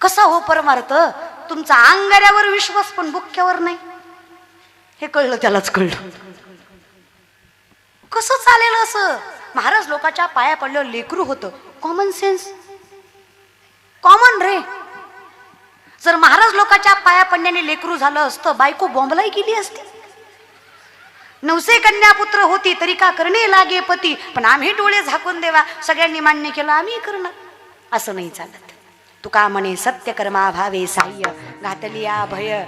कसा हो परमार्थ? तुमचा अंगाऱ्यावर विश्वास पण बुक्क्यावर नाही. हे कळलं, त्यालाच कळलं. कसं चालेल असं? महाराज लोकांच्या पाया पडल्यावर लेकरू होतं. कॉमन सेन्स, कॉमन रे. जर महाराज लोकांच्या पाया पडण्याने लेकरू झालं असतं, बायको बॉम्बलाई गेली असती. 900 कन्या पुत्र होती तरी का करणे लागे पती, पण आम्ही डोळे झाकून देवा, सगळ्यांनी मान्य केलं आम्ही करणार. असं नाही चालत. तुका म्हणे सत्य कर्मा भावे साह्य, घातली या भय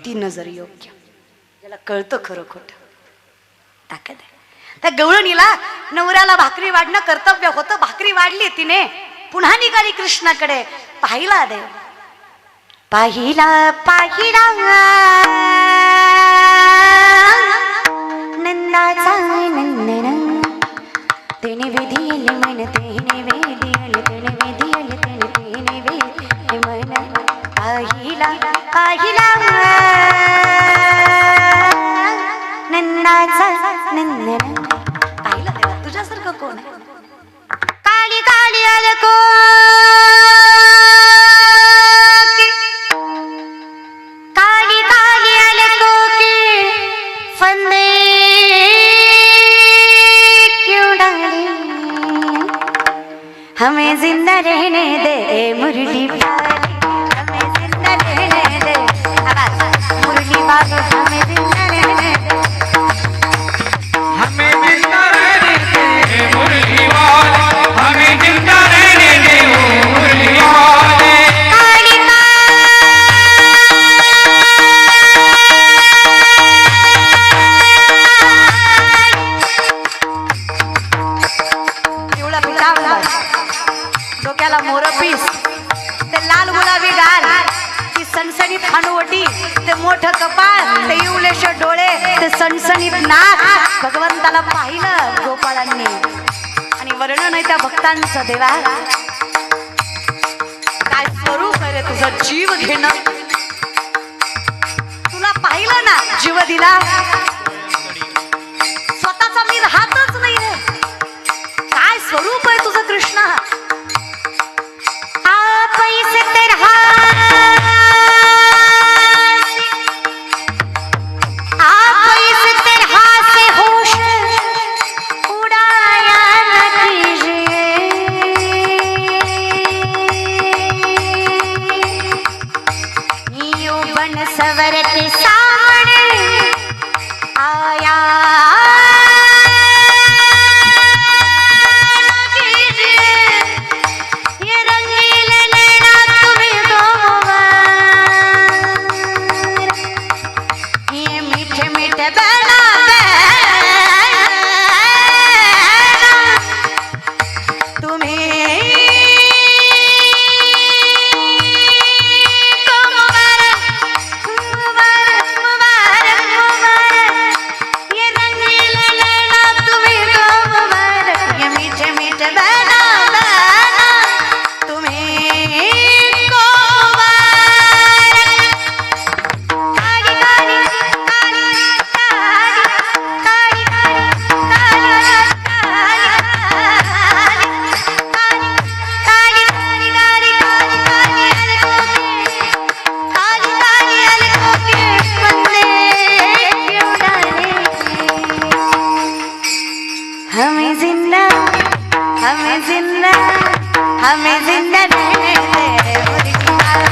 ती नजर योग्य. ज्याला कळतं खरं खोटं, ताकद आहे. त्या गवळणीला नवऱ्याला भाकरी वाढणं कर्तव्य होतं. भाकरी वाढली तिने, पुन्हा निघाली कृष्णाकडे. पाहिला देव, पाहिला पाहिला नंदाचा नंदन, तेने विधिले मन तेने वेदिले, तेने विधिले तेने तेने वेदिले मन. पाहिला पाहिला नंदाचा नंदन. पाहिलं देवा, तुझ्यासारखं कोण आहे? काली काली अलको काली काली अलको के फंदे क्यों डाले, हमें जिंदा रहने दे मुरली पाली, हमें जिंदा रहने दे मुरली पाली, हमें जिंदा रहने दे, हमें जिंदा रहने दे मुरली वाले, हमें जिंदा रहने दे मुरली वाले. पिवळा पिठावला, डोक्याला मोरपीस, ते लाल गुलाबी गाल, ती सणसणीत हनुवटी, ते मोठं कपाळ, ते इवलेश डोळे, ते सणसणीत नाक. भगवंताला पाहिलं गोपाळांनी आणि वर्णन आहे त्या भक्तांचं. देवा काय स्वरूप आहे रे तुझं, जीव घेणं. तुला पाहिलं ना, जीव दिला. स्वतःचा मी राहतच नाही रे. काय स्वरूप आहे तुझं कृष्ण. आप इस तरह आप इस तरह से होश उड़ाया न कीजिए, यूं बन सवर के सामने आया हमें जिंदा रहने दे मुरली वाले,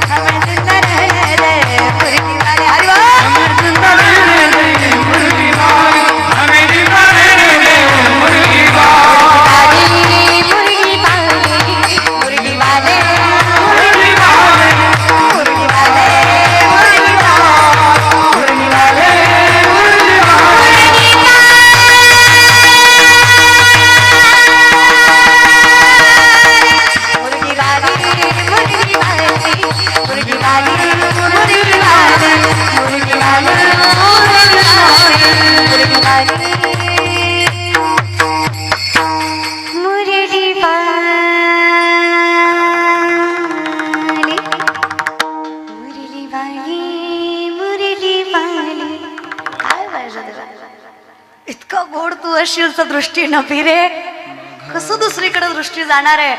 हमें जिंदा रहने दे मुरली वाले. हरि बोल. हमें जिंदा रहने दे मुरली वाले, हमें जिंदा रहने दे मुरली वाले. मुरली वाले, मुरली वाले, मुरली वाले, मुरली वाले, मुरली वाले, मुरली वाले, मुरली वाले. इतका गोड तू असशील तर दृष्टी न फिरे, कसं दुसरीकडे दृष्टी जाणार आहे.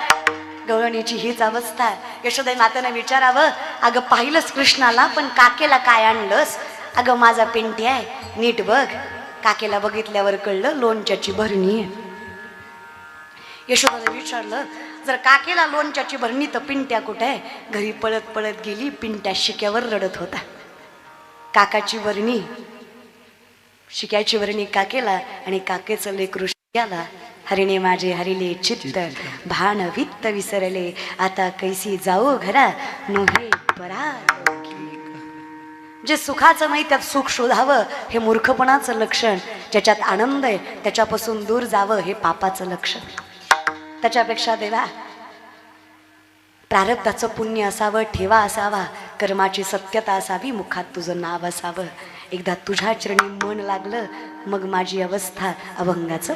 गवळणीची हीच अवस्था. यशोदा मातेनं विचारावं, अगं पाहिलंस कृष्णाला, पण काकेला काय आणलंस? अगं माझा पिंटी आहे, नीट बघ. काकेला बघितल्यावर कळलं लोणच्याची भरणी आहे. यशोदाने विचारलं, जर काकेला लोणच्याची भरणी तर पिंट्या कुठे आहे? घरी पळत पळत गेली, पिंट्या शिक्यावर रडत होता. काकाची भरणी, शिक्याची भरणी काकेला आणि काकेचं लेकरू शिक्याला. हरिणे माझे हरिले चित्त, भान वित्त विसरले, आता कैसी जाऊ घरा नोहे परा. जे सुखाचं नाही त्यात सुख शोधावं हे मूर्खपणाचं लक्षण. ज्याच्यात आनंद आहे त्याच्यापासून दूर जावं हे पापाचं लक्षण. त्याच्यापेक्षा देवा प्रारब्धाचं पुण्य असावं, ठेवा असावा, कर्माची सत्यता असावी, मुखात तुझं नाव असावं. एकदा तुझ्या चरणी मन लागलं मग माझी अवस्था अभंगाचं.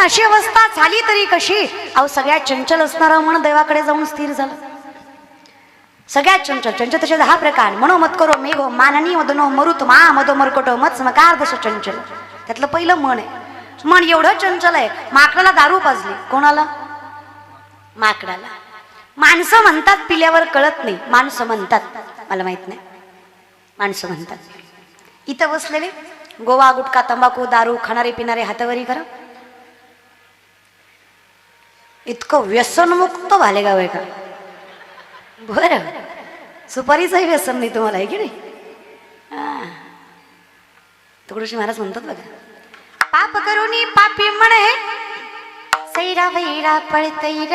अशी अवस्था झाली तरी कशी? अहो सगळ्यात चंचल असणारा मन देवाकडे जाऊन स्थिर झालं. सगळ्यात चंचल चंचल तसे 10 प्रकार. मनोमत करो मेघो माननी मदनो मरुत मा मदो मरकटो मत स्मकार दश चंचल. त्यातलं पहिलं मन आहे. मन एवढं चंचल आहे, माकडाला दारू पाजली. कोणाला? माकडाला. माणसं म्हणतात पिल्यावर कळत नाही. माणसं म्हणतात, मला माहित नाही, माणसं म्हणतात. इथं बसलेले गोवा गुटखा तंबाखू दारू खाणारे पिणारे हातावरी करा. इतकं व्यसनमुक्त भालेगाव आहे का? बरं, सुपारीचंही व्यसन नाही तुम्हाला, आहे की नाही? तुकडोजी महाराज म्हणतात बघा, पाप करूनी पापी म्हणे सैरा वैरा पळतैर.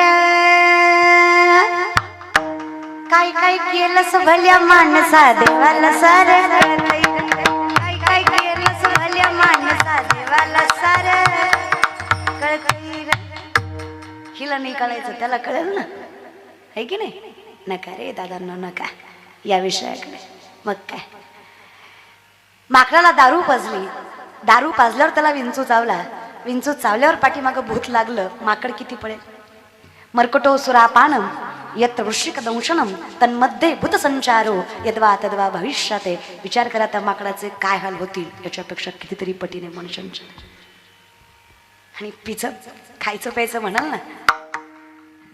काय काय केलंस भल्या माणसा देवाला सार. काय काय केलंस भल्या माणसा देवाला मला सार कळतंय रे. हिला नाही कळायचं त्याला कळेल ना, है की नाही? नका रे दादांनो नका या विषयाकडे. मग काय, माकडाला दारू पाजली, दारू पाजल्यावर त्याला विंचू चावला, विंचू चावल्यावर पाठीमागं भूत लागलं, माकड किती पळेल? मर्कटो सुरापानम यत्र वृश्चिक दंशनम तन्मध्ये भूत संचारो यद्वा तद्वा भविष्याते. विचार करा त्या माकडाचे काय हाल होतील, याच्यापेक्षा कितीतरी पटीने मनुष्यांचे. आणि पिचं खायचं प्यायचं म्हणाल ना,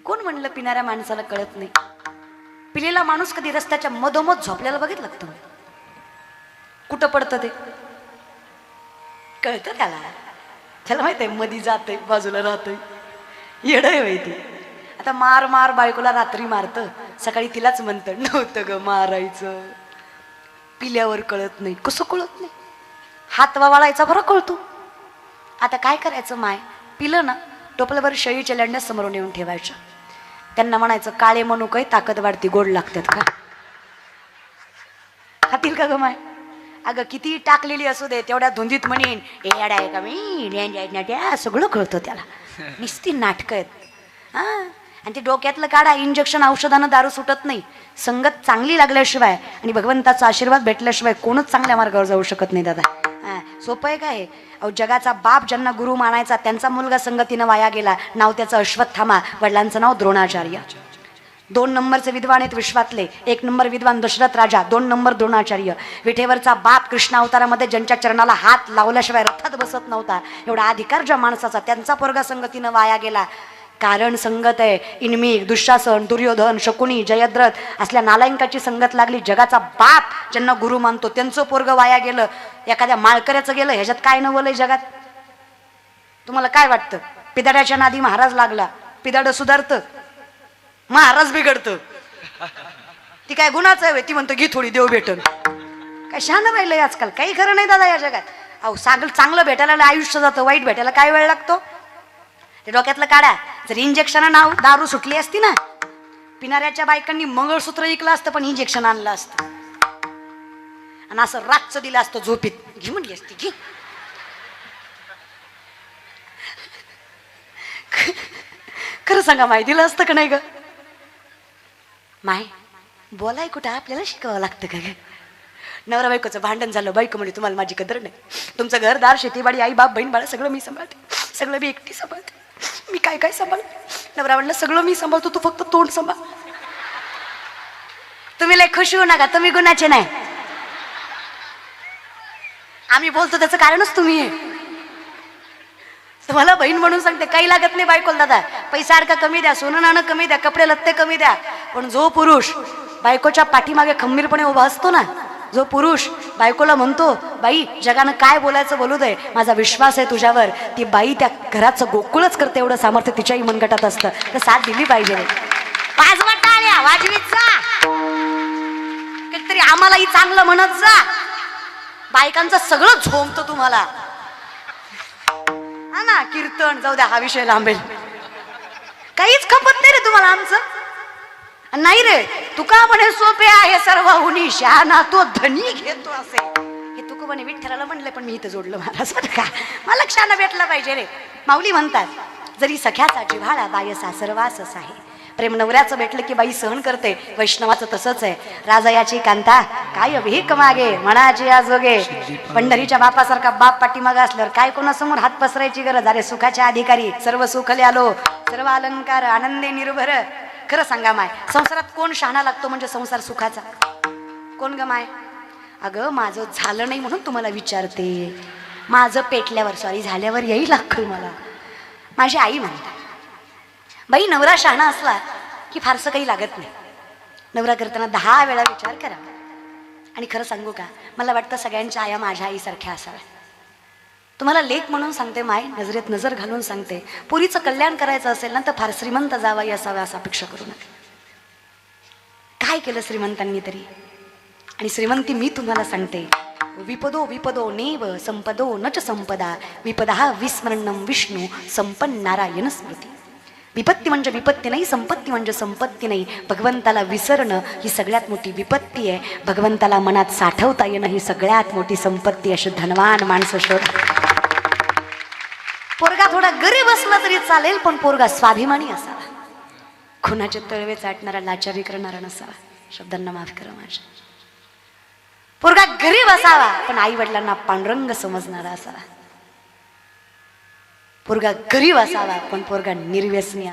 कोण म्हणलं पिणाऱ्या माणसाला कळत नाही? पिलेला माणूस कधी रस्त्याच्या मधोमध झोपल्याला बघितलं का तुम्ही? कुठं पडतं ते कळतं त्याला. त्याला माहित आहे मधी जातंय बाजूला राहतंय, येड आहे माहिती. आता मार मार बायकोला रात्री मारतं, सकाळी तिलाच म्हणतं नव्हतं ग मारायचं. पिल्यावर कळत नाही. कसं कळत नाही? हात वाळायचा बरं कळतो. आता काय करायचं माय, पिलं ना टोपल्यावर शेळीच्या लेंड्या समोरून येऊन ठेवायच्या, त्यांना म्हणायचं काळे म्हणू काही ताकद वाढती, गोड लागतात का? खातील का ग माय? अगं किती टाकलेली असू दे, तेवढ्या धुंदीत म्हणेन येड आहे का मी, सगळं कळतं त्याला. निस्ती नाटकं आहेत हा. आणि ते डोक्यातलं काढा, इंजेक्शन औषधानं दारू सुटत नाही. संगत चांगली लागल्याशिवाय आणि भगवंताचा आशीर्वाद भेटल्याशिवाय कोणच चांगल्या मार्गावर जाऊ शकत नाही दादा. हा सोपं आहे काय? अहो जगाचा बाप ज्यांना गुरु मानायचा त्यांचा मुलगा संगतीनं वाया गेला, नाव त्याचं अश्वत्थामा, वडिलांचं नाव द्रोणाचार्य. 2 नंबरचे विद्वान आहेत विश्वातले. 1 नंबर विद्वान दशरथ राजा, 2 नंबर द्रोणाचार्य. विठेवरचा बाप कृष्ण अवतारामध्ये ज्यांच्या चरणाला हात लावल्याशिवाय रथात बसत नव्हता, एवढा अधिकार ज्या माणसाचा, त्यांचा पोरगा संगतीनं वाया गेला. कारण संगत आहे. इनमिक, दुःशासन, दुर्योधन, शकुनी, जयद्रथ असल्या नालायकाची संगत लागली. जगाचा बाप ज्यांना गुरु मानतो त्यांचं पोरगं वाया गेलं, एखाद्या माळकऱ्याचं गेलं, ह्याच्यात काय नवलंय जगात? तुम्हाला काय वाटतं? पिदाड्याच्या नादी महाराज लागला, पिदाड सुधारतं, महाराज बिघडतं. ती काय गुणाचं आहे? ती म्हणतो घी थोडी देव भेटन. काय शहाणं राहिलंय आजकाल? काही खरं नाही दादा या जगात. अहो चांगलं भेटायला आयुष्य जातं, वाईट भेटायला काय वेळ लागतो? ते डोक्यातलं काढा. जर इंजेक्शन नाव दारू सुटली असती ना, पिणाऱ्याच्या बायकांनी मंगळसूत्र ऐकलं असतं, पण इंजेक्शन आणलं असतं आणि असं रातचं दिलं असतं झोपीत. घे म्हणली असती घे. खरं सांगा माय, दिलं असतं का नाही ग माय? बोलाय कुठं, आपल्याला शिकावं लागतं का ग? नवरा बायकोचं भांडण झालं, बायको म्हणजे तुम्हाला माझी कदर नाही, तुमचं घरदार शेतीबाडी आई बाप बहीण बाळा सगळं मी सांभाळते, सगळं मी एकटी सांभाळते, मी काय काय सांभाळ. नवरा म्हणलं सगळं मी सांभाळतो, तू फक्त तोंड सांभाळ. तुम्ही लय खुश होऊ नका, तुम्ही गुणाचे नाही. आम्ही बोलतो त्याचं कारणच तुम्ही आहे. तुम्हाला बहीण म्हणून सांगते, काही लागत नाही बायकोला दादा. पैसा अडका कमी द्या, सोनं नाणं कमी द्या, कपडे लत्ते कमी द्या, पण जो पुरुष बायकोच्या पाठीमागे खंबीरपणे उभा असतो ना, जो पुरुष बायकोला म्हणतो बाई जगानं काय बोलायचं बोलू दे, माझा विश्वास आहे तुझ्यावर, ती बाई त्या घराचं गोकुळच करते, एवढं सामर्थ्य तिच्याही मनगटात असतं. तर साथ दिली पाहिजे. वाजवा टाळ्या, वाजवीत जा, काहीतरी आम्हालाही चांगलं म्हणत जा. बायकांचं सगळं झोंबतं तुम्हाला हा ना. कीर्तन जाऊ द्या, हा विषय लांबेल. काहीच खपत नाही रे तुम्हाला आमचं. नाही रे, तुका म्हणे सोपे आहे सर्वहुनी शहाणा तो धनी घेतो असे. हे तुका म्हणे विठ्ठलाला म्हणलं, पण मी इथं जोडलं महाराज का, मला क्षाना भेटला पाहिजे रे. माऊली म्हणतात, जरी सख्याचा जिव्हाळा बाय सासरवास आहे. प्रेम नवऱ्याचं भेटलं की बाई सहन करते, वैष्णवाचं तसंच आहे. राजायाची कांता काय भीक मागे म्हणाची आजोगे. पंढरीच्या बापासारखा बाप पाठीमागा असल्यावर काय कोणासमोर हात पसरायची गरज. अरे सुखाच्या अधिकारी, सर्व सुखले आलो, सर्व अलंकार आनंदे निर्भर. खरं सांगा माय, संसारात कोण शहाणा लागतो म्हणजे संसार सुखाचा? कोण ग माय? अगं माझं झालं नाही म्हणून तुम्हाला विचारते. माझं पेटल्यावर, सॉरी झाल्यावर येईल अक्कल मला. माझी आई म्हणते बाई नवरा शहाणा असला की फारसं काही लागत नाही. नवरा करताना 10 वेळा विचार करा. आणि खरं सांगू का, मला वाटतं सगळ्यांच्या आया माझ्या आईसारख्या असाव्या. तुम्हाला लेख म्हणून सांगते माय, नजरेत नजर घालून सांगते, पुरीचं कल्याण करायचं असेल ना तर फार श्रीमंत जावाई असावा असं अपेक्षा करू नका. काय केलं श्रीमंतांनी तरी? आणि श्रीमंती मी तुम्हाला सांगते, विपदो विपदो नेव संपदो नच संपदा, विपदा विस्मरणम विष्णू संपन्न नारायण स्मृती. विपत्ती म्हणजे विपत्ती नाही, संपत्ती म्हणजे संपत्ती नाही. भगवंताला विसरणं ही सगळ्यात मोठी विपत्ती आहे. भगवंताला मनात साठवता येणं ही सगळ्यात मोठी संपत्ती. अशी धनवान माणसं शोध. थोडा गरीब असला तरी चालेल, पण पोरगा स्वाभिमानी असावा, खुनाचे तळवे चाटणारा, लाचारी करणारा नसावा. शब्दांना माफ करा माझ्या. पोरगा गरीब असावा, पण आई वडिलांना पांडुरंग समजणारा असावा. पोरगा गरीब असावा, पण पोरगा निर्व्यसनी